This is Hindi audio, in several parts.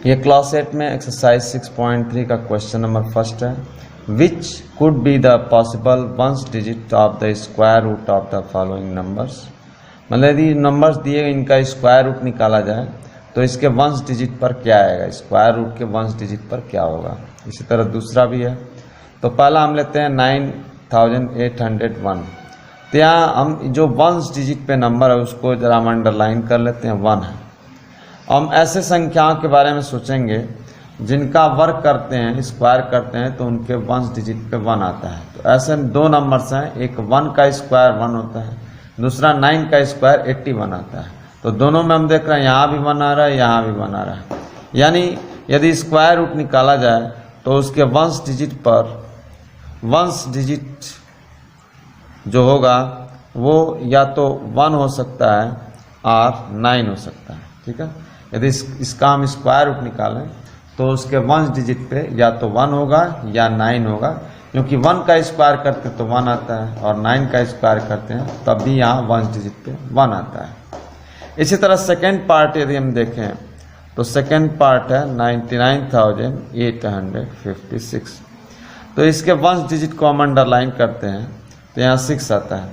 ये क्लास 8 में एक्सरसाइज 6.3 का क्वेश्चन नंबर फर्स्ट है। Which could be the possible ones digit of the square root of the following numbers. मतलब यदि नंबर्स दिए इनका स्क्वायर रूट निकाला जाए तो इसके वंस डिजिट पर क्या आएगा, स्क्वायर रूट के वंस डिजिट पर क्या होगा। इसी तरह दूसरा भी है। तो पहला हम लेते हैं 9801। तो यहाँ हम जो वंस डिजिट पे नंबर है उसको जरा हम अंडरलाइन कर लेते हैं, 1 है। हम ऐसे संख्याओं के बारे में सोचेंगे जिनका वर्ग करते हैं, स्क्वायर करते हैं तो उनके वंस डिजिट पे 1 आता है। तो ऐसे दो नंबर्स हैं, एक 1 का स्क्वायर 1 होता है, दूसरा 9 का स्क्वायर 81 आता है। तो दोनों में हम देख रहे हैं यहाँ भी 1 आ रहा है, यहाँ भी 1 आ रहा है। यानी यदि स्क्वायर रूट निकाला जाए तो उसके वंस डिजिट पर वंस डिजिट जो होगा वो या तो 1 हो सकता है और 9 हो सकता है। ठीक है, यदि इसका हम स्क्वायर रूट निकालें तो उसके वंस डिजिट पे या तो 1 होगा या 9 होगा, क्योंकि 1 का स्क्वायर करते तो 1 आता है और 9 का स्क्वायर करते हैं तब भी यहाँ वंस डिजिट पे 1 आता है। इसी तरह सेकेंड पार्ट यदि हम देखें तो सेकेंड पार्ट है 99,856। तो इसके वंस डिजिट को हम अंडरलाइन करते हैं तो यहाँ 6 आता है।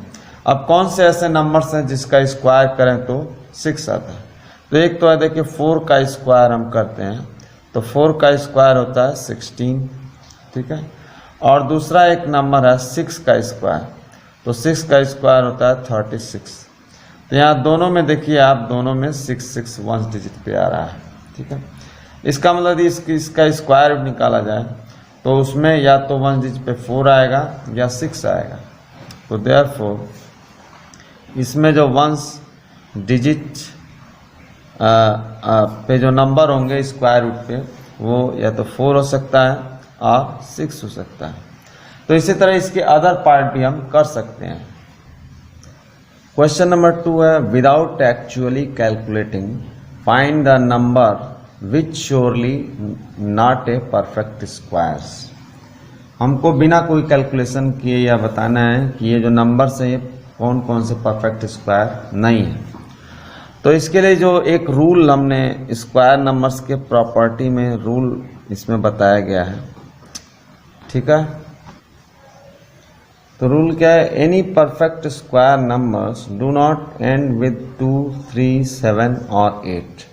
अब कौन से ऐसे नंबर्स हैं जिसका स्क्वायर करें तो 6 आता है। तो एक तो है देखिए 4 का स्क्वायर हम करते हैं तो 4 का स्क्वायर होता है 16। ठीक है, और दूसरा एक नंबर है 6 का स्क्वायर, तो 6 का स्क्वायर होता है 36। तो यहाँ दोनों में देखिए आप, दोनों में 6 वंस डिजिट पे आ रहा है। ठीक है, इसका मतलब यदि इसका स्क्वायर निकाला जाए तो उसमें या तो वंस डिजिट पे 4 आएगा या 6 आएगा। तो देयरफॉर इसमें जो वंस डिजिट पे जो नंबर होंगे स्क्वायर रूट पे वो या तो 4 हो सकता है और 6 हो सकता है। तो इसी तरह इसके अदर पार्ट भी हम कर सकते हैं। क्वेश्चन नंबर 2 है without actually calculating find the number which surely not a perfect squares. हमको बिना कोई कैलकुलेशन किए या बताना है कि ये जो नंबर्स हैं ये कौन कौन से परफेक्ट स्क्वायर नहीं है। तो इसके लिए जो एक रूल हमने स्क्वायर नंबर्स के प्रॉपर्टी में रूल इसमें बताया गया है। ठीक है, तो रूल क्या है, any perfect square numbers do not and with 2, 3, 7 और 8।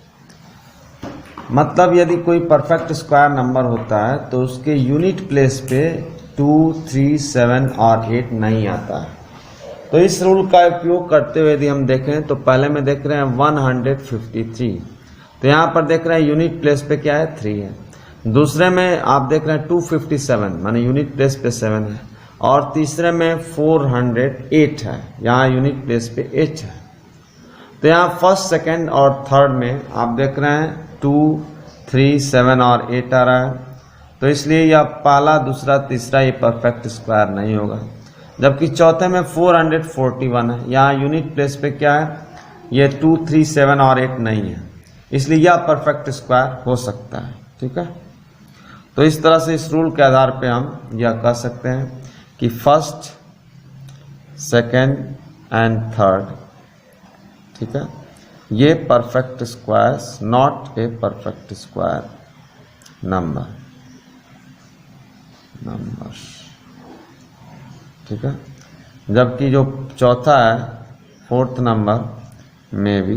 मतलब यदि कोई परफेक्ट स्क्वायर नंबर होता है तो उसके यूनिट प्लेस पे 2, 3, 7 और 8 नहीं आता है। तो इस रूल का उपयोग करते हुए यदि हम देखें तो पहले में देख रहे हैं 153, तो यहाँ पर देख रहे हैं यूनिट प्लेस पे क्या है 3 है। दूसरे में आप देख रहे हैं 257 माने यूनिट प्लेस पे 7 है, और तीसरे में 408 है, यहाँ यूनिट प्लेस पे 8 है। तो यहाँ फर्स्ट, सेकेंड और थर्ड में आप देख रहे हैं 2, 3, 7 और 8 आ रहा है। तो इसलिए यह पहला, दूसरा, तीसरा ये परफेक्ट स्क्वायर नहीं होगा। जबकि चौथे में 441 है, यहाँ यूनिट प्लेस पे क्या है, ये 2, 3, 7 और 8 नहीं है, इसलिए यह परफेक्ट स्क्वायर हो सकता है। ठीक है, तो इस तरह से इस रूल के आधार पे हम यह कह सकते हैं कि फर्स्ट, सेकेंड एंड थर्ड, ठीक है, ये perfect squares, not a perfect square numbers. ठीक है, जबकि जो चौथा है, फोर्थ नंबर में भी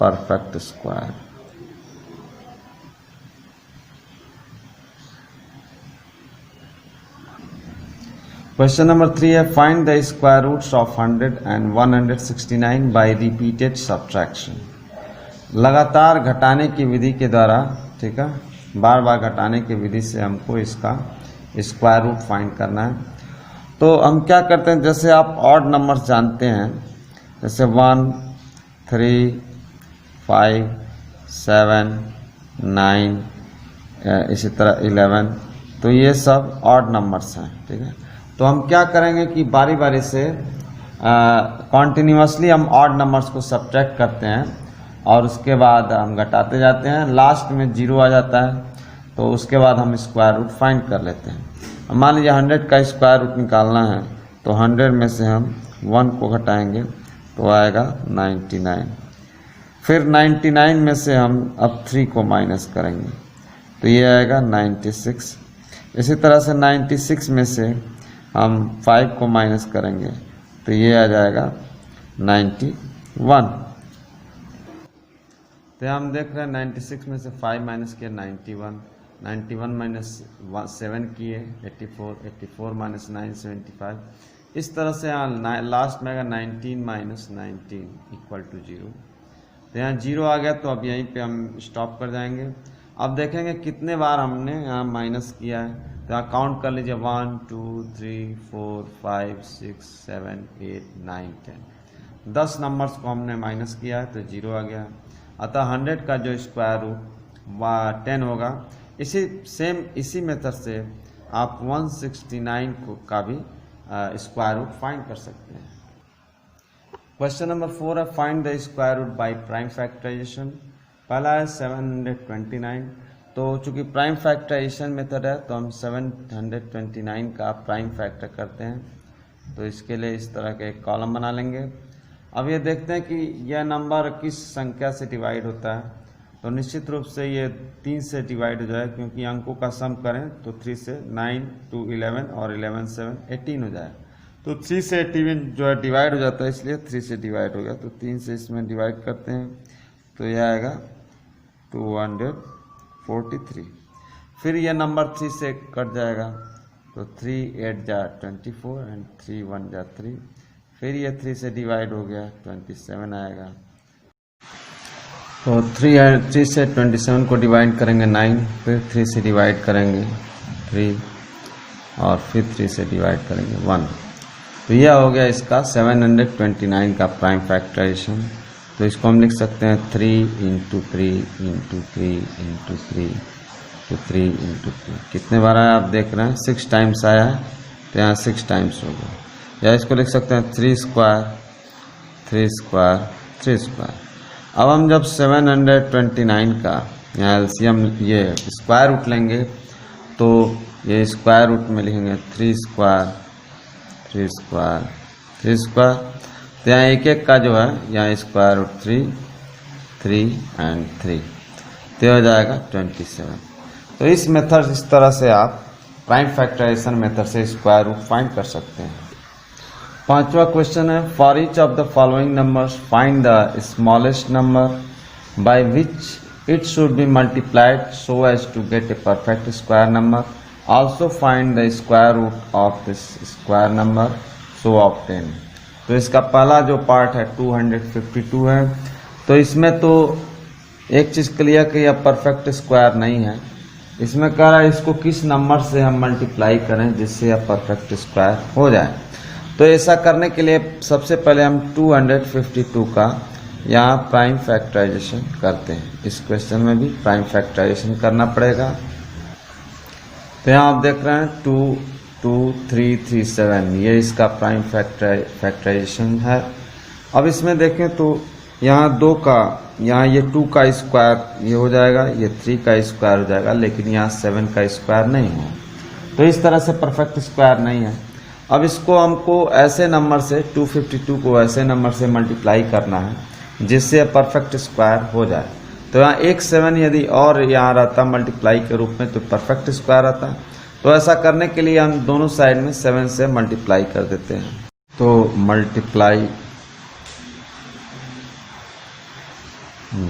परफेक्ट स्क्वायर। क्वेश्चन नंबर 3 है find the square roots of 100 and 169 by repeated subtraction. लगातार घटाने की विधि के द्वारा, ठीक है, बार बार घटाने की विधि से हमको इसका स्क्वायर रूट फाइंड करना है। तो हम क्या करते हैं, जैसे आप ऑड नंबर्स जानते हैं, जैसे 1, 3, 5, 7, 9, इसी तरह 11, तो ये सब ऑड नंबर्स हैं। ठीक है, तो हम क्या करेंगे कि बारी बारी से कॉन्टिन्यूसली हम ऑड नंबर्स को सब्ट्रैक्ट करते हैं और उसके बाद हम घटाते जाते हैं, लास्ट में 0 आ जाता है, तो उसके बाद हम स्क्वायर रूट फाइंड कर लेते हैं। मान लीजिए 100 का स्क्वायर रूट निकालना है तो 100 में से हम 1 को घटाएंगे तो आएगा 99। फिर 99 में से हम अब 3 को माइनस करेंगे तो ये आएगा 96। इसी तरह से 96 में से हम 5 को माइनस करेंगे तो ये आ जाएगा 91। तो हम देख रहे हैं 96 में से 5 माइनस किया 91, 91 माइनस 7 किए 84, 84 माइनस 9 75। इस तरह से यहाँ लास्ट में आएगा 19 माइनस 19 इक्वल टू 0। तो यहाँ 0 आ गया तो अब यहीं पे हम स्टॉप कर जाएंगे। अब देखेंगे कितने बार हमने यहाँ माइनस किया है, तो यहाँ काउंट कर लीजिए 1 2 3 4 5 6 7 8 9 10। 10 नंबर्स को हमने माइनस किया है तो 0 आ गया। अतः 100 का जो स्क्वायर रूट 10 होगा। इसी मेथड से आप 169 का भी स्क्वायर रूट फाइंड कर सकते हैं। क्वेश्चन नंबर 4 है find the square root by prime factorisation. पहला है 729। तो चूंकि प्राइम फैक्टराइजेशन मेथड है तो हम 729 का प्राइम फैक्टर करते हैं। तो इसके लिए इस तरह का एक कॉलम बना लेंगे। अब ये देखते हैं कि यह नंबर किस संख्या से डिवाइड होता है। तो निश्चित रूप से ये 3 से डिवाइड हो जाए, क्योंकि अंकों का सम करें तो 3 से 9 2 11 और 11 7 18 हो जाए। तो 3 से 18 जो है डिवाइड हो जाता है, इसलिए 3 से डिवाइड हो गया। तो 3 से इसमें डिवाइड करते हैं तो यह आएगा 243। फिर यह नंबर 3 से कट जाएगा तो 3 8 जा 24 एंड 3 1 जा 3। फिर ये 3 से डिवाइड हो गया 27 आएगा। तो 3 से 27 को डिवाइड करेंगे 9, फिर 3 से डिवाइड करेंगे 3 और फिर 3 से डिवाइड करेंगे 1। तो यह हो गया इसका 729 का प्राइम फैक्टराइजेशन। तो इसको हम लिख सकते हैं 3 इंटू 3 इंटू 3 इंटू 3 तो 3 इंटू 3। कितने बार आया आप देख रहे हैं, 6 टाइम्स आया है तो यहाँ 6 टाइम्स हो गया। या इसको लिख सकते हैं 3 स्क्वायर 3 स्क्वायर 3 स्क्वायर। अब हम जब 729 का यहाँ एलसीएम ये स्क्वायर रूट लेंगे तो ये स्क्वायर रूट में लिखेंगे 3 स्क्वायर 3 स्क्वायर 3 स्क्वायर। तो यहाँ एक एक का जो है यहाँ स्क्वायर रूट 3 3 एंड 3 तो हो जाएगा 27। तो इस मेथड इस तरह से आप प्राइम फैक्टराइजेशन मेथड से स्क्वायर रूट फाइंड कर सकते हैं। पांचवा क्वेश्चन है for each of the following numbers find the smallest number by which it should be multiplied so as to get a perfect square number. Also find the square root of this square number so obtain. तो इसका पहला जो पार्ट है 252 है। तो इसमें तो एक चीज क्लियर कि यह परफेक्ट स्क्वायर नहीं है। इसमें कह रहा है इसको किस नंबर से हम मल्टीप्लाई करें जिससे यह परफेक्ट स्क्वायर हो जाए। तो ऐसा करने के लिए सबसे पहले हम 252 का यहाँ प्राइम फैक्टराइजेशन करते हैं। इस क्वेश्चन में भी प्राइम फैक्टराइजेशन करना पड़ेगा। तो यहाँ आप देख रहे हैं 2 2 3 3 7 ये इसका प्राइम फैक्टराइजेशन है। अब इसमें देखें तो यहाँ 2 का यहाँ ये 2 का स्क्वायर ये हो जाएगा, ये 3 का स्क्वायर हो जाएगा, लेकिन यहाँ 7 का स्क्वायर नहीं है। तो इस तरह से परफेक्ट स्क्वायर नहीं है। अब इसको हमको ऐसे नंबर से 252 को ऐसे नंबर से मल्टीप्लाई करना है जिससे परफेक्ट स्क्वायर हो जाए। तो यहाँ एक 7 यदि और यहाँ रहता मल्टीप्लाई के रूप में तो परफेक्ट स्क्वायर आता। तो ऐसा करने के लिए हम दोनों साइड में 7 से मल्टीप्लाई कर देते हैं। तो multiply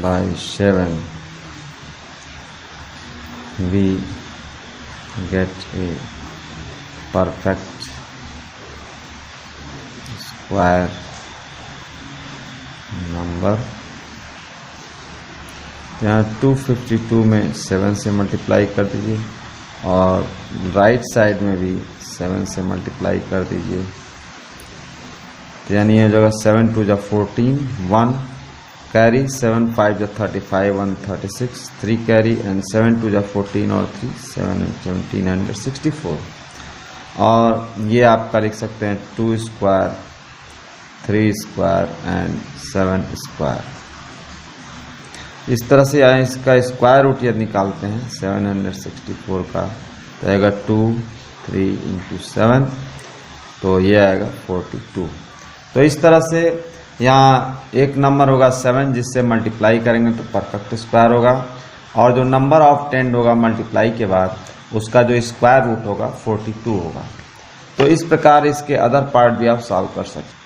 by 7 we get a perfect square number. यहाँ 252 में 7 से मल्टीप्लाई कर दीजिए और राइट साइड में भी 7 से मल्टीप्लाई कर दीजिए। तो यानी ये जगह 7 2 जा 14 1 कैरी 7 5 जा 35 1 36 3 कैरी एंड 7 2 जा 14 और 3 7 and 17 and 64। और ये आपका लिख सकते हैं 2 स्क्वायर 3 स्क्वायर एंड 7 स्क्वायर। इस तरह से यहाँ इसका स्क्वायर रूट यदि निकालते हैं 764 का तो आएगा 2 3 इंटू 7 तो ये आएगा 42। तो इस तरह से यहाँ एक नंबर होगा 7 जिससे मल्टीप्लाई करेंगे तो परफेक्ट स्क्वायर होगा, और जो नंबर ऑफ 10 होगा मल्टीप्लाई के बाद उसका जो स्क्वायर रूट होगा 42 होगा। तो इस प्रकार इसके अदर पार्ट भी आप सॉल्व कर सकते हैं।